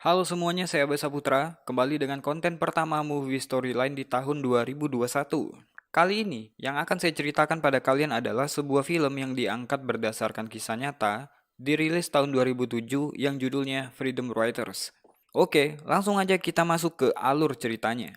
Halo semuanya, saya Abasa Putra, kembali dengan konten pertama movie storyline di tahun 2021. Kali ini, yang akan saya ceritakan pada kalian adalah sebuah film yang diangkat berdasarkan kisah nyata, dirilis tahun 2007 yang judulnya Freedom Writers. Oke, langsung aja kita masuk ke alur ceritanya.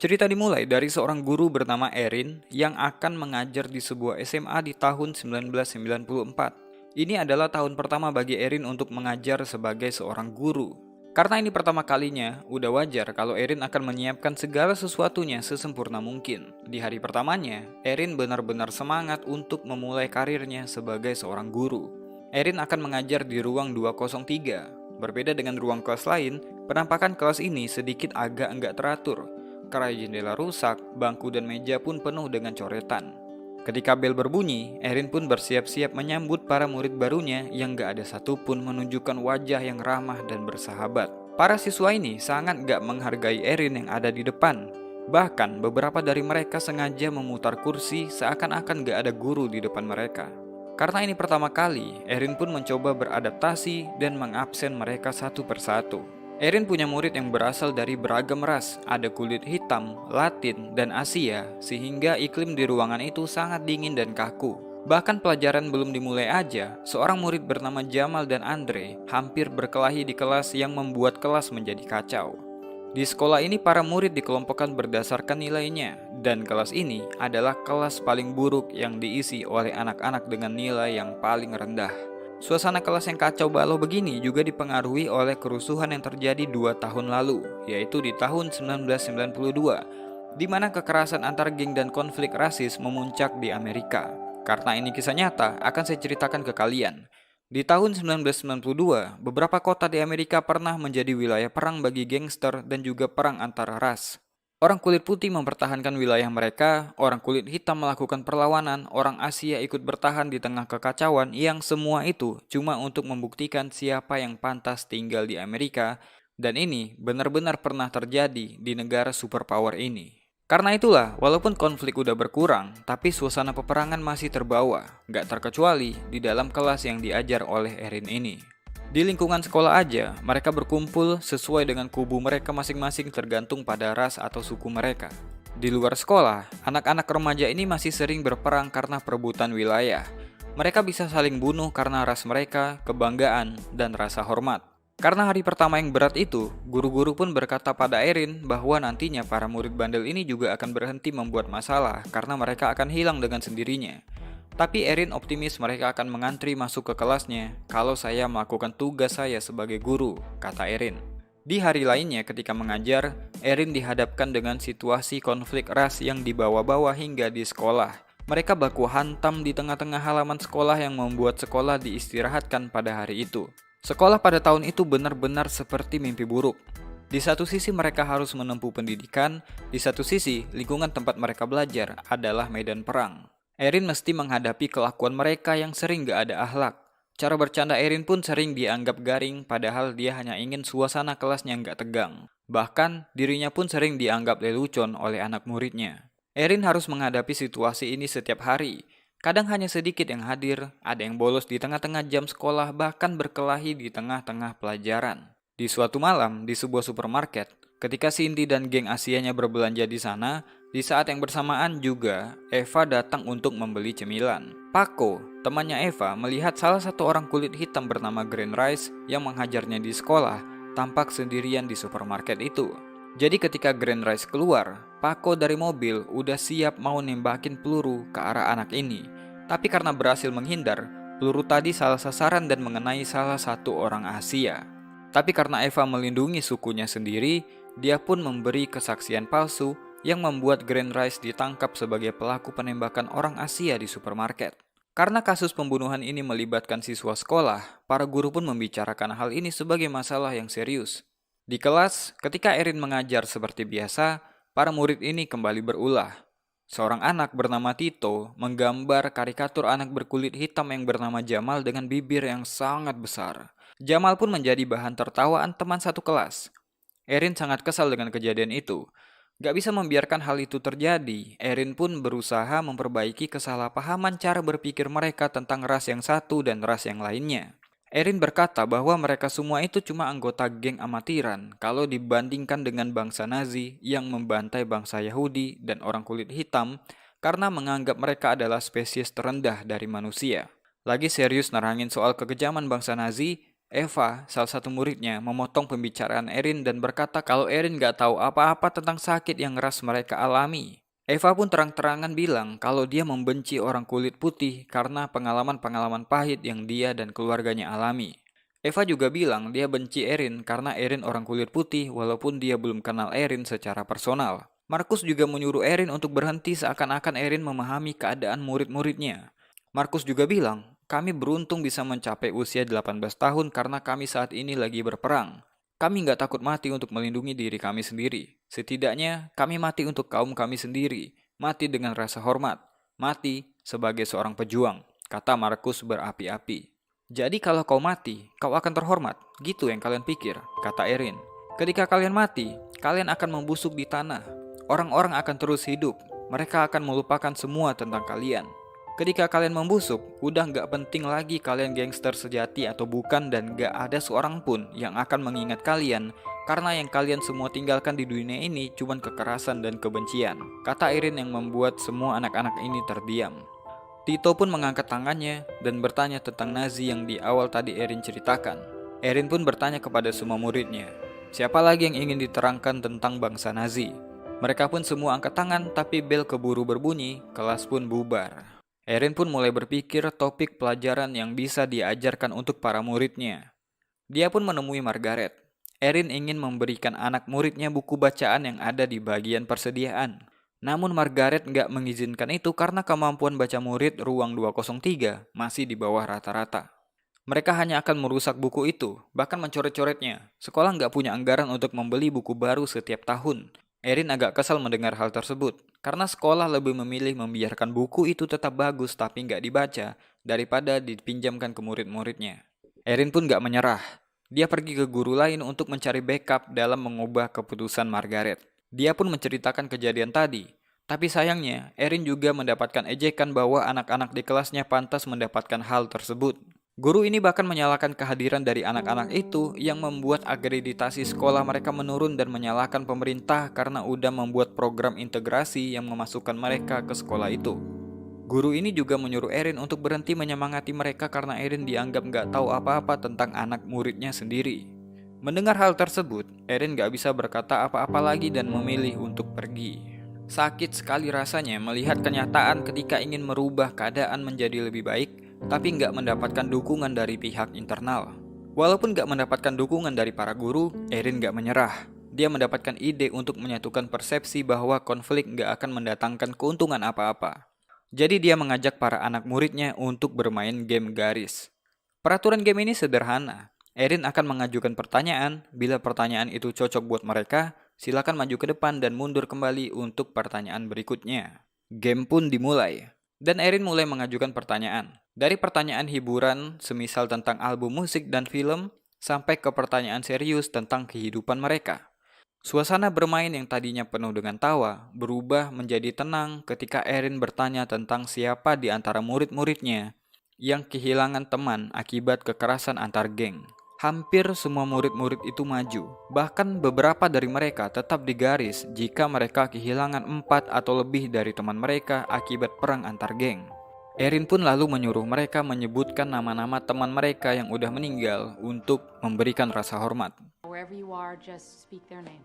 Cerita dimulai dari seorang guru bernama Erin yang akan mengajar di sebuah SMA di tahun 1994. Ini adalah tahun pertama bagi Erin untuk mengajar sebagai seorang guru. Karena ini pertama kalinya, udah wajar kalau Erin akan menyiapkan segala sesuatunya sesempurna mungkin. Di hari pertamanya, Erin benar-benar semangat untuk memulai karirnya sebagai seorang guru. Erin akan mengajar di ruang 203. Berbeda dengan ruang kelas lain, penampakan kelas ini sedikit agak enggak teratur. Kerai jendela rusak, bangku dan meja pun penuh dengan coretan. Ketika bel berbunyi, Erin pun bersiap-siap menyambut para murid barunya yang gak ada satupun menunjukkan wajah yang ramah dan bersahabat. Para siswa ini sangat gak menghargai Erin yang ada di depan. Bahkan beberapa dari mereka sengaja memutar kursi seakan-akan gak ada guru di depan mereka. Karena ini pertama kali, Erin pun mencoba beradaptasi dan mengabsen mereka satu persatu. Erin punya murid yang berasal dari beragam ras, ada kulit hitam, Latin, dan Asia, sehingga iklim di ruangan itu sangat dingin dan kaku. Bahkan pelajaran belum dimulai aja, seorang murid bernama Jamal dan Andre hampir berkelahi di kelas yang membuat kelas menjadi kacau. Di sekolah ini para murid dikelompokkan berdasarkan nilainya, dan kelas ini adalah kelas paling buruk yang diisi oleh anak-anak dengan nilai yang paling rendah. Suasana kelas yang kacau balau begini juga dipengaruhi oleh kerusuhan yang terjadi 2 tahun lalu, yaitu di tahun 1992, di mana kekerasan antar geng dan konflik rasis memuncak di Amerika. Karena ini kisah nyata, akan saya ceritakan ke kalian. Di tahun 1992, beberapa kota di Amerika pernah menjadi wilayah perang bagi gangster dan juga perang antar ras. Orang kulit putih mempertahankan wilayah mereka, orang kulit hitam melakukan perlawanan, orang Asia ikut bertahan di tengah kekacauan yang semua itu cuma untuk membuktikan siapa yang pantas tinggal di Amerika, dan ini benar-benar pernah terjadi di negara superpower ini. Karena itulah, walaupun konflik udah berkurang, tapi suasana peperangan masih terbawa, gak terkecuali di dalam kelas yang diajar oleh Erin ini. Di lingkungan sekolah aja, mereka berkumpul sesuai dengan kubu mereka masing-masing tergantung pada ras atau suku mereka. Di luar sekolah, anak-anak remaja ini masih sering berperang karena perebutan wilayah. Mereka bisa saling bunuh karena ras mereka, kebanggaan, dan rasa hormat. Karena hari pertama yang berat itu, guru-guru pun berkata pada Erin bahwa nantinya para murid bandel ini juga akan berhenti membuat masalah karena mereka akan hilang dengan sendirinya. Tapi Erin optimis mereka akan mengantri masuk ke kelasnya kalau saya melakukan tugas saya sebagai guru, kata Erin. Di hari lainnya ketika mengajar, Erin dihadapkan dengan situasi konflik ras yang dibawa-bawa hingga di sekolah. Mereka baku hantam di tengah-tengah halaman sekolah yang membuat sekolah diistirahatkan pada hari itu. Sekolah pada tahun itu benar-benar seperti mimpi buruk. Di satu sisi mereka harus menempuh pendidikan, di satu sisi lingkungan tempat mereka belajar adalah medan perang. Erin mesti menghadapi kelakuan mereka yang sering gak ada akhlak. Cara bercanda Erin pun sering dianggap garing padahal dia hanya ingin suasana kelasnya gak tegang. Bahkan dirinya pun sering dianggap lelucon oleh anak muridnya. Erin harus menghadapi situasi ini setiap hari. Kadang hanya sedikit yang hadir, ada yang bolos di tengah-tengah jam sekolah bahkan berkelahi di tengah-tengah pelajaran. Di suatu malam di sebuah supermarket, ketika Cindy dan geng Asianya berbelanja di sana, di saat yang bersamaan juga, Eva datang untuk membeli cemilan. Paco, temannya Eva, melihat salah satu orang kulit hitam bernama Green Rice yang menghajarnya di sekolah, tampak sendirian di supermarket itu. Jadi ketika Green Rice keluar, Paco dari mobil udah siap mau nembakin peluru ke arah anak ini. Tapi karena berhasil menghindar, peluru tadi salah sasaran dan mengenai salah satu orang Asia. Tapi karena Eva melindungi sukunya sendiri, dia pun memberi kesaksian palsu yang membuat Green Rice ditangkap sebagai pelaku penembakan orang Asia di supermarket. Karena kasus pembunuhan ini melibatkan siswa sekolah, para guru pun membicarakan hal ini sebagai masalah yang serius. Di kelas, ketika Erin mengajar seperti biasa, para murid ini kembali berulah. Seorang anak bernama Tito menggambar karikatur anak berkulit hitam yang bernama Jamal dengan bibir yang sangat besar. Jamal pun menjadi bahan tertawaan teman satu kelas. Erin sangat kesal dengan kejadian itu. Gak bisa membiarkan hal itu terjadi, Erin pun berusaha memperbaiki kesalahpahaman cara berpikir mereka tentang ras yang satu dan ras yang lainnya. Erin berkata bahwa mereka semua itu cuma anggota geng amatiran kalau dibandingkan dengan bangsa Nazi yang membantai bangsa Yahudi dan orang kulit hitam karena menganggap mereka adalah spesies terendah dari manusia. Lagi serius nerangin soal kekejaman bangsa Nazi, Eva, salah satu muridnya, memotong pembicaraan Erin dan berkata kalau Erin gak tahu apa-apa tentang sakit yang ras mereka alami. Eva pun terang-terangan bilang kalau dia membenci orang kulit putih karena pengalaman-pengalaman pahit yang dia dan keluarganya alami. Eva juga bilang dia benci Erin karena Erin orang kulit putih walaupun dia belum kenal Erin secara personal. Markus juga menyuruh Erin untuk berhenti seakan-akan Erin memahami keadaan murid-muridnya. Markus juga bilang, kami beruntung bisa mencapai usia 18 tahun karena kami saat ini lagi berperang. Kami nggak takut mati untuk melindungi diri kami sendiri. Setidaknya, kami mati untuk kaum kami sendiri. Mati dengan rasa hormat. Mati sebagai seorang pejuang, kata Markus berapi-api. Jadi kalau kau mati, kau akan terhormat. Gitu yang kalian pikir, kata Erin. Ketika kalian mati, kalian akan membusuk di tanah. Orang-orang akan terus hidup. Mereka akan melupakan semua tentang kalian. Ketika kalian membusuk, udah nggak penting lagi kalian gangster sejati atau bukan dan nggak ada seorang pun yang akan mengingat kalian karena yang kalian semua tinggalkan di dunia ini cuma kekerasan dan kebencian. Kata Erin yang membuat semua anak-anak ini terdiam. Tito pun mengangkat tangannya dan bertanya tentang Nazi yang di awal tadi Erin ceritakan. Erin pun bertanya kepada semua muridnya, siapa lagi yang ingin diterangkan tentang bangsa Nazi? Mereka pun semua angkat tangan tapi bel keburu berbunyi, kelas pun bubar. Erin pun mulai berpikir topik pelajaran yang bisa diajarkan untuk para muridnya. Dia pun menemui Margaret. Erin ingin memberikan anak muridnya buku bacaan yang ada di bagian persediaan. Namun Margaret nggak mengizinkan itu karena kemampuan baca murid ruang 203 masih di bawah rata-rata. Mereka hanya akan merusak buku itu, bahkan mencoret-coretnya. Sekolah nggak punya anggaran untuk membeli buku baru setiap tahun. Erin agak kesal mendengar hal tersebut, karena sekolah lebih memilih membiarkan buku itu tetap bagus tapi nggak dibaca, daripada dipinjamkan ke murid-muridnya. Erin pun nggak menyerah. Dia pergi ke guru lain untuk mencari backup dalam mengubah keputusan Margaret. Dia pun menceritakan kejadian tadi. Tapi sayangnya, Erin juga mendapatkan ejekan bahwa anak-anak di kelasnya pantas mendapatkan hal tersebut. Guru ini bahkan menyalahkan kehadiran dari anak-anak itu yang membuat akreditasi sekolah mereka menurun dan menyalahkan pemerintah karena udah membuat program integrasi yang memasukkan mereka ke sekolah itu. Guru ini juga menyuruh Erin untuk berhenti menyemangati mereka karena Erin dianggap nggak tahu apa-apa tentang anak muridnya sendiri. Mendengar hal tersebut, Erin nggak bisa berkata apa-apa lagi dan memilih untuk pergi. Sakit sekali rasanya melihat kenyataan ketika ingin merubah keadaan menjadi lebih baik, tapi nggak mendapatkan dukungan dari pihak internal. Walaupun nggak mendapatkan dukungan dari para guru, Erin nggak menyerah. Dia mendapatkan ide untuk menyatukan persepsi bahwa konflik nggak akan mendatangkan keuntungan apa-apa. Jadi dia mengajak para anak muridnya untuk bermain game garis. Peraturan game ini sederhana. Erin akan mengajukan pertanyaan, bila pertanyaan itu cocok buat mereka, silakan maju ke depan dan mundur kembali untuk pertanyaan berikutnya. Game pun dimulai. Dan Erin mulai mengajukan pertanyaan. Dari pertanyaan hiburan, semisal tentang album musik dan film, sampai ke pertanyaan serius tentang kehidupan mereka. Suasana bermain yang tadinya penuh dengan tawa, berubah menjadi tenang ketika Erin bertanya tentang siapa di antara murid-muridnya yang kehilangan teman akibat kekerasan antar geng. Hampir semua murid-murid itu maju, bahkan beberapa dari mereka tetap di garis jika mereka kehilangan 4 atau lebih dari teman mereka akibat perang antar geng. Erin pun lalu menyuruh mereka menyebutkan nama-nama teman mereka yang udah meninggal untuk memberikan rasa hormat. Wherever you are, just speak their name.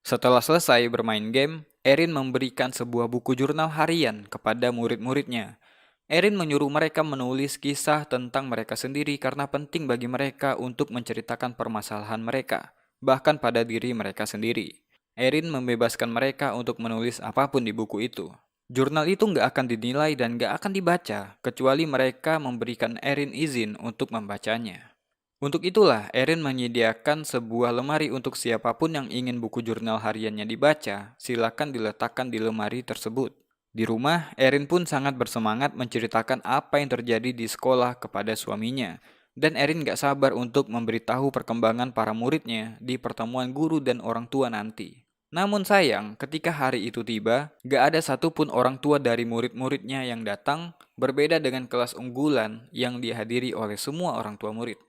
Setelah selesai bermain game, Erin memberikan sebuah buku jurnal harian kepada murid-muridnya. Erin menyuruh mereka menulis kisah tentang mereka sendiri karena penting bagi mereka untuk menceritakan permasalahan mereka, bahkan pada diri mereka sendiri. Erin membebaskan mereka untuk menulis apapun di buku itu. Jurnal itu nggak akan dinilai dan nggak akan dibaca, kecuali mereka memberikan Erin izin untuk membacanya. Untuk itulah, Erin menyediakan sebuah lemari untuk siapapun yang ingin buku jurnal hariannya dibaca, silakan diletakkan di lemari tersebut. Di rumah, Erin pun sangat bersemangat menceritakan apa yang terjadi di sekolah kepada suaminya. Dan Erin gak sabar untuk memberitahu perkembangan para muridnya di pertemuan guru dan orang tua nanti. Namun sayang, ketika hari itu tiba, gak ada satupun orang tua dari murid-muridnya yang datang, berbeda dengan kelas unggulan yang dihadiri oleh semua orang tua murid.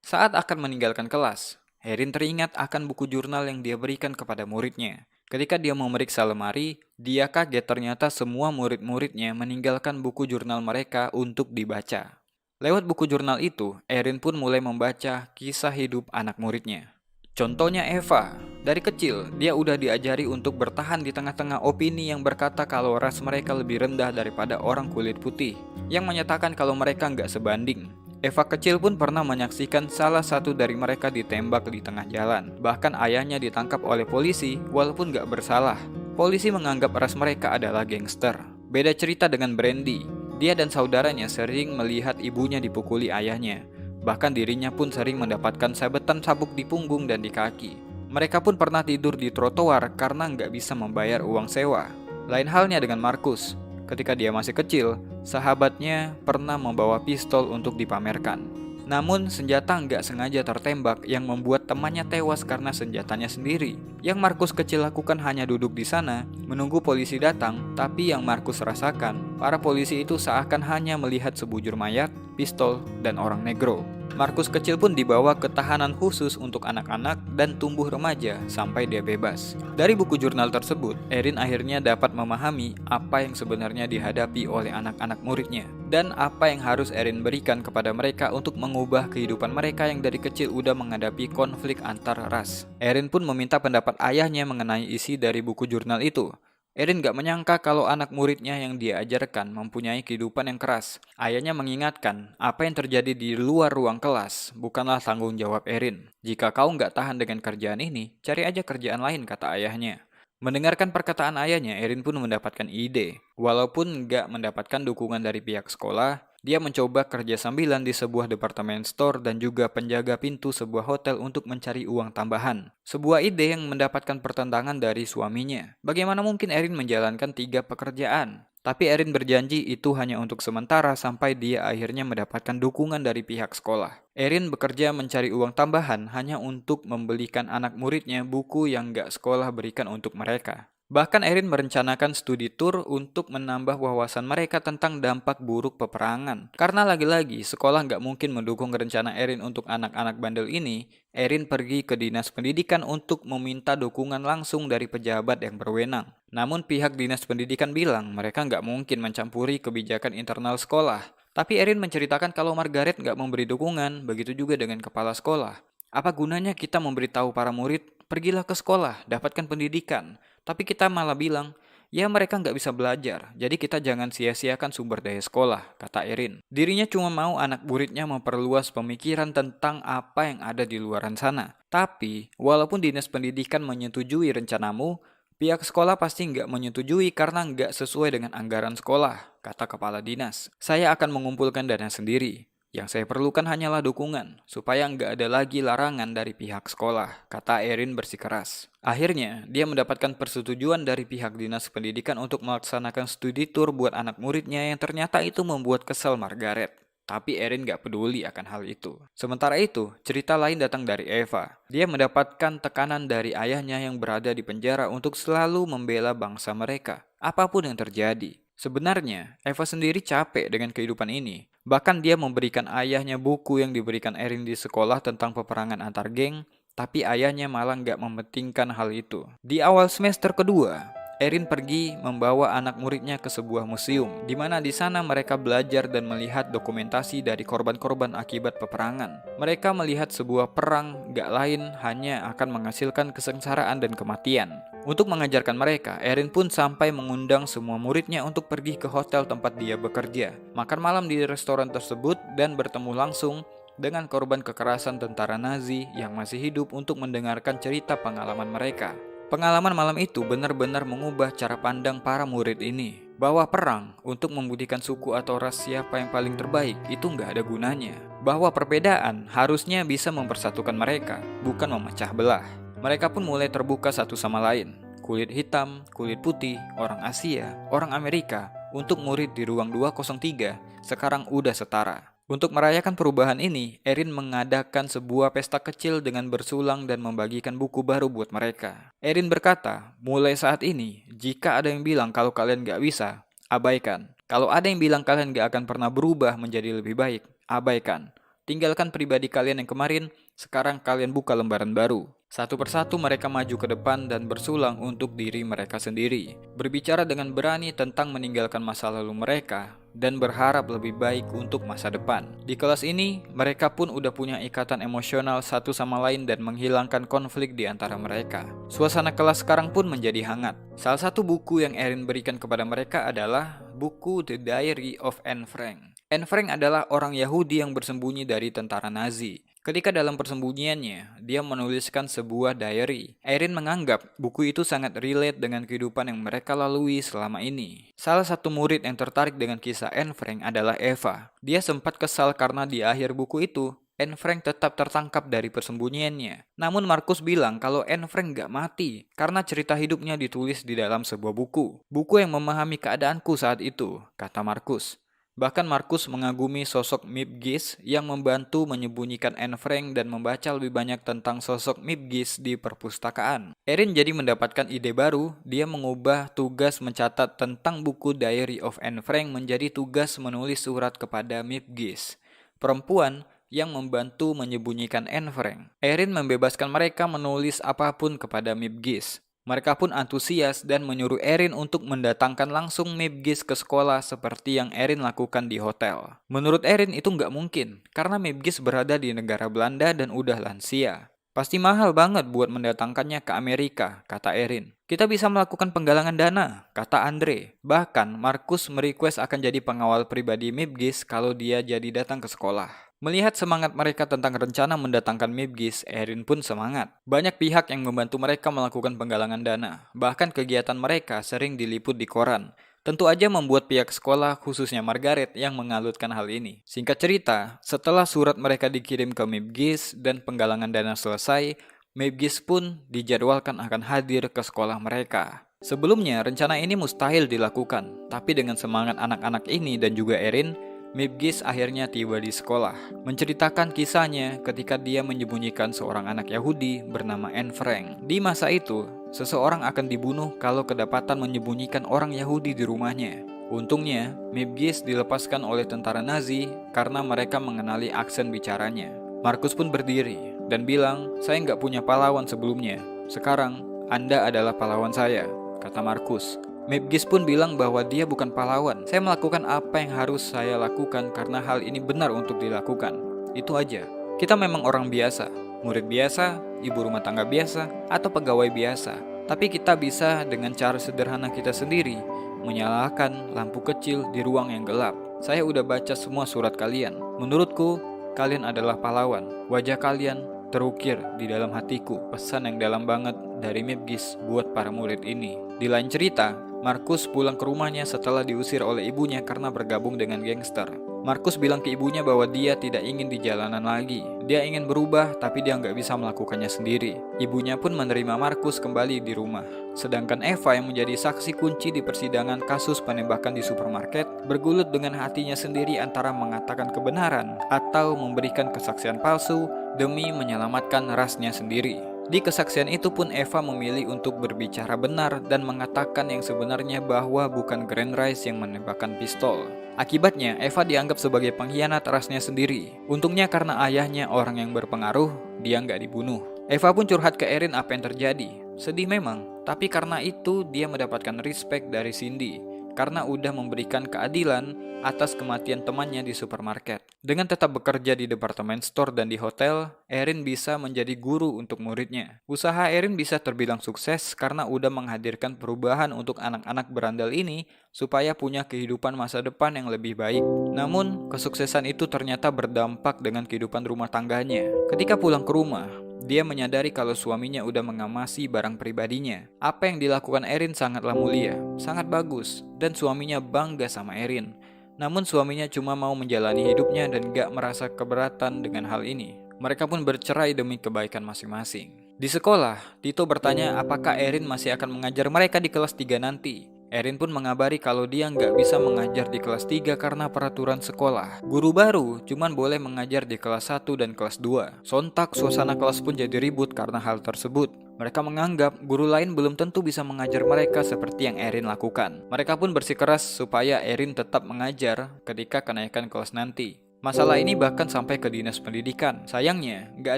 Saat akan meninggalkan kelas, Erin teringat akan buku jurnal yang dia berikan kepada muridnya. Ketika dia memeriksa lemari, dia kaget ternyata semua murid-muridnya meninggalkan buku jurnal mereka untuk dibaca. Lewat buku jurnal itu, Erin pun mulai membaca kisah hidup anak muridnya. Contohnya Eva. Dari kecil, dia udah diajari untuk bertahan di tengah-tengah opini yang berkata kalau ras mereka lebih rendah daripada orang kulit putih, yang menyatakan kalau mereka nggak sebanding. Eva kecil pun pernah menyaksikan salah satu dari mereka ditembak di tengah jalan. Bahkan ayahnya ditangkap oleh polisi walaupun nggak bersalah. Polisi menganggap ras mereka adalah gangster. Beda cerita dengan Brandy. Dia dan saudaranya sering melihat ibunya dipukuli ayahnya. Bahkan dirinya pun sering mendapatkan sabetan sabuk di punggung dan di kaki. Mereka pun pernah tidur di trotoar karena nggak bisa membayar uang sewa. Lain halnya dengan Marcus. Ketika dia masih kecil, sahabatnya pernah membawa pistol untuk dipamerkan. Namun senjata nggak sengaja tertembak yang membuat temannya tewas karena senjatanya sendiri. Yang Marcus kecil lakukan hanya duduk di sana, menunggu polisi datang, tapi yang Marcus rasakan, para polisi itu seakan hanya melihat sebujur mayat, pistol, dan orang negro. Marcus kecil pun dibawa ke tahanan khusus untuk anak-anak dan tumbuh remaja sampai dia bebas. Dari buku jurnal tersebut, Erin akhirnya dapat memahami apa yang sebenarnya dihadapi oleh anak-anak muridnya dan apa yang harus Erin berikan kepada mereka untuk mengubah kehidupan mereka yang dari kecil udah menghadapi konflik antar ras. Erin pun meminta pendapat ayahnya mengenai isi dari buku jurnal itu. Erin gak menyangka kalau anak muridnya yang dia ajarkan mempunyai kehidupan yang keras. Ayahnya mengingatkan, apa yang terjadi di luar ruang kelas bukanlah tanggung jawab Erin. Jika kau gak tahan dengan kerjaan ini, cari aja kerjaan lain, kata ayahnya. Mendengarkan perkataan ayahnya, Erin pun mendapatkan ide. Walaupun gak mendapatkan dukungan dari pihak sekolah, dia mencoba kerja sambilan di sebuah departemen store dan juga penjaga pintu sebuah hotel untuk mencari uang tambahan. Sebuah ide yang mendapatkan pertentangan dari suaminya. Bagaimana mungkin Erin menjalankan 3 pekerjaan? Tapi Erin berjanji itu hanya untuk sementara sampai dia akhirnya mendapatkan dukungan dari pihak sekolah. Erin bekerja mencari uang tambahan hanya untuk membelikan anak muridnya buku yang gak sekolah berikan untuk mereka. Bahkan Erin merencanakan studi tour untuk menambah wawasan mereka tentang dampak buruk peperangan. Karena lagi-lagi sekolah nggak mungkin mendukung rencana Erin untuk anak-anak bandel ini, Erin pergi ke dinas pendidikan untuk meminta dukungan langsung dari pejabat yang berwenang. Namun pihak dinas pendidikan bilang mereka nggak mungkin mencampuri kebijakan internal sekolah. Tapi Erin menceritakan kalau Margaret nggak memberi dukungan, begitu juga dengan kepala sekolah. Apa gunanya kita memberitahu para murid, pergilah ke sekolah, dapatkan pendidikan. Tapi kita malah bilang, ya mereka nggak bisa belajar, jadi kita jangan sia-siakan sumber daya sekolah, kata Erin. Dirinya cuma mau anak muridnya memperluas pemikiran tentang apa yang ada di luaran sana. Tapi, walaupun dinas pendidikan menyetujui rencanamu, pihak sekolah pasti nggak menyetujui karena nggak sesuai dengan anggaran sekolah, kata kepala dinas. Saya akan mengumpulkan dana sendiri. Yang saya perlukan hanyalah dukungan, supaya nggak ada lagi larangan dari pihak sekolah, kata Erin bersikeras. Akhirnya, dia mendapatkan persetujuan dari pihak dinas pendidikan untuk melaksanakan studi tour buat anak muridnya yang ternyata itu membuat kesal Margaret. Tapi Erin gak peduli akan hal itu. Sementara itu, cerita lain datang dari Eva. Dia mendapatkan tekanan dari ayahnya yang berada di penjara untuk selalu membela bangsa mereka, apapun yang terjadi. Sebenarnya, Eva sendiri capek dengan kehidupan ini. Bahkan dia memberikan ayahnya buku yang diberikan Erin di sekolah tentang peperangan antar geng, tapi ayahnya malah nggak mementingkan hal itu. Di awal semester kedua, Erin pergi membawa anak muridnya ke sebuah museum, di mana di sana mereka belajar dan melihat dokumentasi dari korban-korban akibat peperangan. Mereka melihat sebuah perang gak lain hanya akan menghasilkan kesengsaraan dan kematian. Untuk mengajarkan mereka, Erin pun sampai mengundang semua muridnya untuk pergi ke hotel tempat dia bekerja, makan malam di restoran tersebut dan bertemu langsung dengan korban kekerasan tentara Nazi yang masih hidup untuk mendengarkan cerita pengalaman mereka. Pengalaman malam itu benar-benar mengubah cara pandang para murid ini, bahwa perang untuk membuktikan suku atau ras siapa yang paling terbaik itu nggak ada gunanya. Bahwa perbedaan harusnya bisa mempersatukan mereka, bukan memecah belah. Mereka pun mulai terbuka satu sama lain. Kulit hitam, kulit putih, orang Asia, orang Amerika, untuk murid di ruang 203 sekarang udah setara. Untuk merayakan perubahan ini, Erin mengadakan sebuah pesta kecil dengan bersulang dan membagikan buku baru buat mereka. Erin berkata, mulai saat ini, jika ada yang bilang kalau kalian gak bisa, abaikan. Kalau ada yang bilang kalian gak akan pernah berubah menjadi lebih baik, abaikan. Tinggalkan pribadi kalian yang kemarin, sekarang kalian buka lembaran baru. Satu persatu mereka maju ke depan dan bersulang untuk diri mereka sendiri. Berbicara dengan berani tentang meninggalkan masa lalu mereka dan berharap lebih baik untuk masa depan. Di kelas ini, mereka pun udah punya ikatan emosional satu sama lain dan menghilangkan konflik di antara mereka. Suasana kelas sekarang pun menjadi hangat. Salah satu buku yang Erin berikan kepada mereka adalah buku The Diary of Anne Frank. Anne Frank adalah orang Yahudi yang bersembunyi dari tentara Nazi. Ketika dalam persembunyiannya, dia menuliskan sebuah diary. Erin menganggap buku itu sangat relate dengan kehidupan yang mereka lalui selama ini. Salah satu murid yang tertarik dengan kisah Anne Frank adalah Eva. Dia sempat kesal karena di akhir buku itu, Anne Frank tetap tertangkap dari persembunyiannya. Namun Markus bilang kalau Anne Frank gak mati, karena cerita hidupnya ditulis di dalam sebuah buku. Buku yang memahami keadaanku saat itu, kata Markus. Bahkan Markus mengagumi sosok Mip Gish yang membantu menyembunyikan Anne Frank dan membaca lebih banyak tentang sosok Mip Gish di perpustakaan. Erin jadi mendapatkan ide baru, dia mengubah tugas mencatat tentang buku Diary of Anne Frank menjadi tugas menulis surat kepada Mip Gish, perempuan yang membantu menyembunyikan Anne Frank. Erin membebaskan mereka menulis apapun kepada Mip Gish. Mereka pun antusias dan menyuruh Erin untuk mendatangkan langsung Mip Gish ke sekolah seperti yang Erin lakukan di hotel. Menurut Erin itu nggak mungkin, karena Mip Gish berada di negara Belanda dan udah lansia. Pasti mahal banget buat mendatangkannya ke Amerika, kata Erin. Kita bisa melakukan penggalangan dana, kata Andre. Bahkan, Markus merequest akan jadi pengawal pribadi Mip Gish kalau dia jadi datang ke sekolah. Melihat semangat mereka tentang rencana mendatangkan Mip Gish, Erin pun semangat. Banyak pihak yang membantu mereka melakukan penggalangan dana. Bahkan kegiatan mereka sering diliput di koran. Tentu aja membuat pihak sekolah, khususnya Margaret, yang mengalutkan hal ini. Singkat cerita, setelah surat mereka dikirim ke Mip Gish dan penggalangan dana selesai, Mip Gish pun dijadwalkan akan hadir ke sekolah mereka. Sebelumnya, rencana ini mustahil dilakukan. Tapi dengan semangat anak-anak ini dan juga Erin, Mip Gish akhirnya tiba di sekolah, menceritakan kisahnya ketika dia menyembunyikan seorang anak Yahudi bernama Anne Frank. Di masa itu, seseorang akan dibunuh kalau kedapatan menyembunyikan orang Yahudi di rumahnya. Untungnya, Mip Gish dilepaskan oleh tentara Nazi karena mereka mengenali aksen bicaranya. Markus pun berdiri dan bilang, "Saya nggak punya pahlawan sebelumnya. Sekarang, Anda adalah pahlawan saya," kata Markus. Mip Gish pun bilang bahwa dia bukan pahlawan. Saya melakukan apa yang harus saya lakukan karena hal ini benar untuk dilakukan. Itu aja. Kita memang orang biasa, murid biasa, ibu rumah tangga biasa, atau pegawai biasa. Tapi kita bisa dengan cara sederhana kita sendiri, menyalakan lampu kecil di ruang yang gelap. Saya udah baca semua surat kalian. Menurutku, kalian adalah pahlawan. Wajah kalian terukir di dalam hatiku. Pesan yang dalam banget dari Mip Gish buat para murid ini. Di lain cerita, Markus pulang ke rumahnya setelah diusir oleh ibunya karena bergabung dengan gangster. Markus bilang ke ibunya bahwa dia tidak ingin di jalanan lagi. Dia ingin berubah, tapi dia nggak bisa melakukannya sendiri. Ibunya pun menerima Markus kembali di rumah. Sedangkan Eva yang menjadi saksi kunci di persidangan kasus penembakan di supermarket, bergulut dengan hatinya sendiri antara mengatakan kebenaran atau memberikan kesaksian palsu demi menyelamatkan rasnya sendiri. Di kesaksian itu pun Eva memilih untuk berbicara benar dan mengatakan yang sebenarnya bahwa bukan Grand Rice yang menembakkan pistol. Akibatnya, Eva dianggap sebagai pengkhianat rasnya sendiri. Untungnya karena ayahnya orang yang berpengaruh, dia nggak dibunuh. Eva pun curhat ke Erin apa yang terjadi. Sedih memang, tapi karena itu dia mendapatkan respect dari Cindy. Karena udah memberikan keadilan atas kematian temannya di supermarket. Dengan tetap bekerja di departemen store dan di hotel, Erin bisa menjadi guru untuk muridnya. Usaha Erin bisa terbilang sukses karena udah menghadirkan perubahan untuk anak-anak berandal ini supaya punya kehidupan masa depan yang lebih baik. Namun, kesuksesan itu ternyata berdampak dengan kehidupan rumah tangganya. Ketika pulang ke rumah, dia menyadari kalau suaminya udah mengamasi barang pribadinya. Apa yang dilakukan Erin sangatlah mulia, sangat bagus, dan suaminya bangga sama Erin. Namun suaminya cuma mau menjalani hidupnya dan gak merasa keberatan dengan hal ini. Mereka pun bercerai demi kebaikan masing-masing. Di sekolah, Tito bertanya apakah Erin masih akan mengajar mereka di kelas 3 nanti. Erin pun mengabari kalau dia nggak bisa mengajar di kelas 3 karena peraturan sekolah. Guru baru cuman boleh mengajar di kelas 1 dan kelas 2. Sontak suasana kelas pun jadi ribut karena hal tersebut. Mereka menganggap guru lain belum tentu bisa mengajar mereka seperti yang Erin lakukan. Mereka pun bersikeras supaya Erin tetap mengajar ketika kenaikan kelas nanti. Masalah ini bahkan sampai ke dinas pendidikan. Sayangnya, nggak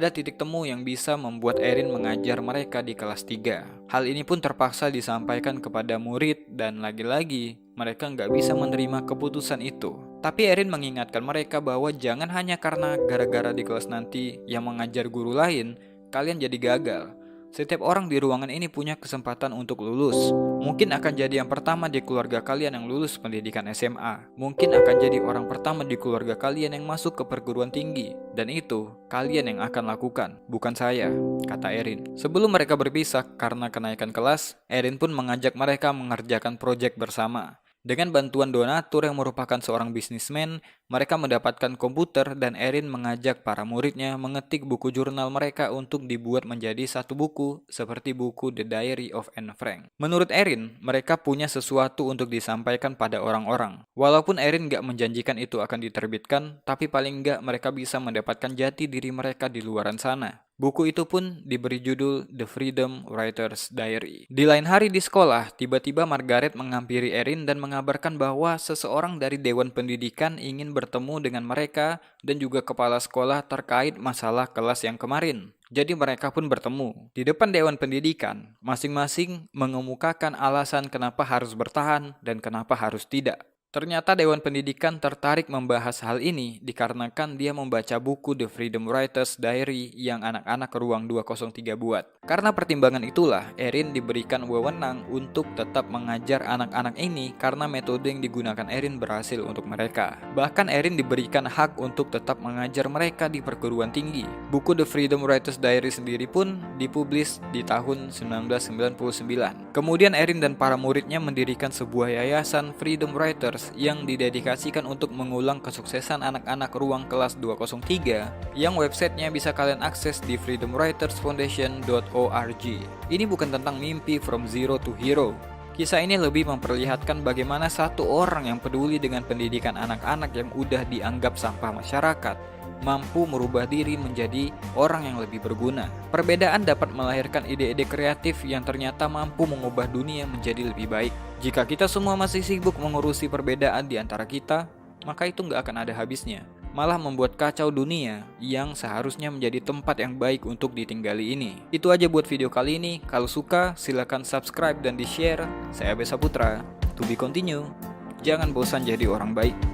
ada titik temu yang bisa membuat Erin mengajar mereka di kelas 3. Hal ini pun terpaksa disampaikan kepada murid dan lagi-lagi mereka nggak bisa menerima keputusan itu. Tapi Erin mengingatkan mereka bahwa jangan hanya karena gara-gara di kelas nanti yang mengajar guru lain, kalian jadi gagal. Setiap orang di ruangan ini punya kesempatan untuk lulus. Mungkin akan jadi yang pertama di keluarga kalian yang lulus pendidikan SMA. Mungkin akan jadi orang pertama di keluarga kalian yang masuk ke perguruan tinggi. Dan itu kalian yang akan lakukan, bukan saya, kata Erin. Sebelum mereka berpisah karena kenaikan kelas, Erin pun mengajak mereka mengerjakan proyek bersama. Dengan bantuan donatur yang merupakan seorang bisnismen, mereka mendapatkan komputer dan Erin mengajak para muridnya mengetik buku jurnal mereka untuk dibuat menjadi satu buku seperti buku The Diary of Anne Frank. Menurut Erin, mereka punya sesuatu untuk disampaikan pada orang-orang. Walaupun Erin gak menjanjikan itu akan diterbitkan, tapi paling gak mereka bisa mendapatkan jati diri mereka di luaran sana. Buku itu pun diberi judul The Freedom Writer's Diary. Di lain hari di sekolah, tiba-tiba Margaret menghampiri Erin dan mengabarkan bahwa seseorang dari Dewan Pendidikan ingin bertemu dengan mereka dan juga kepala sekolah terkait masalah kelas yang kemarin. Jadi mereka pun bertemu. Di depan Dewan Pendidikan, masing-masing mengemukakan alasan kenapa harus bertahan dan kenapa harus tidak. Ternyata Dewan Pendidikan tertarik membahas hal ini dikarenakan dia membaca buku The Freedom Writer's Diary yang anak-anak ruang 203 buat. Karena pertimbangan itulah, Erin diberikan wewenang untuk tetap mengajar anak-anak ini karena metode yang digunakan Erin berhasil untuk mereka. Bahkan Erin diberikan hak untuk tetap mengajar mereka di perguruan tinggi. Buku The Freedom Writer's Diary sendiri pun dipublis di tahun 1999. Kemudian Erin dan para muridnya mendirikan sebuah yayasan Freedom Writers yang didedikasikan untuk mengulang kesuksesan anak-anak ruang kelas 203 yang websitenya bisa kalian akses di freedomwritersfoundation.org. Ini bukan tentang mimpi from zero to hero. Kisah ini lebih memperlihatkan bagaimana satu orang yang peduli dengan pendidikan anak-anak yang udah dianggap sampah masyarakat mampu merubah diri menjadi orang yang lebih berguna. Perbedaan dapat melahirkan ide-ide kreatif yang ternyata mampu mengubah dunia menjadi lebih baik. Jika kita semua masih sibuk mengurusi perbedaan di antara kita, maka itu nggak akan ada habisnya. Malah membuat kacau dunia yang seharusnya menjadi tempat yang baik untuk ditinggali ini. Itu aja buat video kali ini. Kalau suka, silakan subscribe dan di-share. Saya Besa Putra. To be continue. Jangan bosan jadi orang baik.